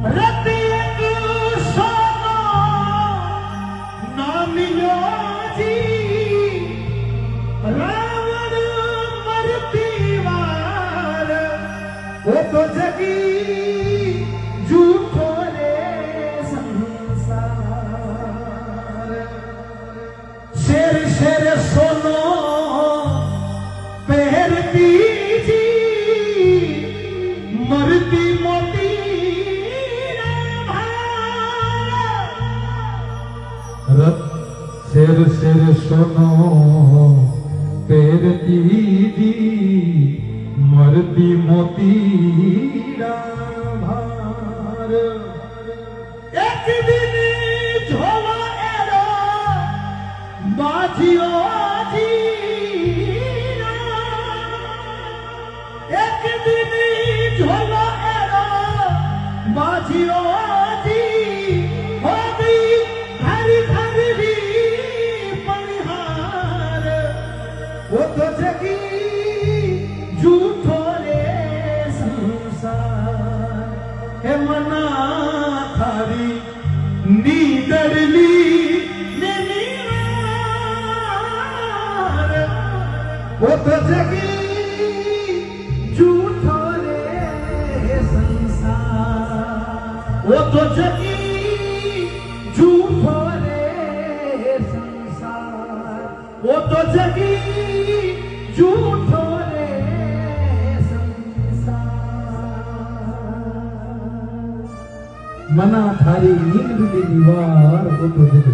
रति एक सोनो ना मिलो जी रावण मरती वार वो तो जगी झूठो रे संसार शेर शेर सोनो पहरती जी मरती मोती रत शेर शेर सोनो પહેરતી જી મરતી મોતીડા ભાર एक दिन झोला एरो बाजियो जी एक दिन झोला एरो बाजियो जी हो गई हरी हरी पनिहार वो तो जगी झूठो रे संसार हे मना थारी नीदरली ने नीवार वो तो जगी झूठो रे संसार वो तो जगी झूठो रे संसार वो तो जगी झूठो रे संसार મના થારી નીંદ દીવાર वो तो जग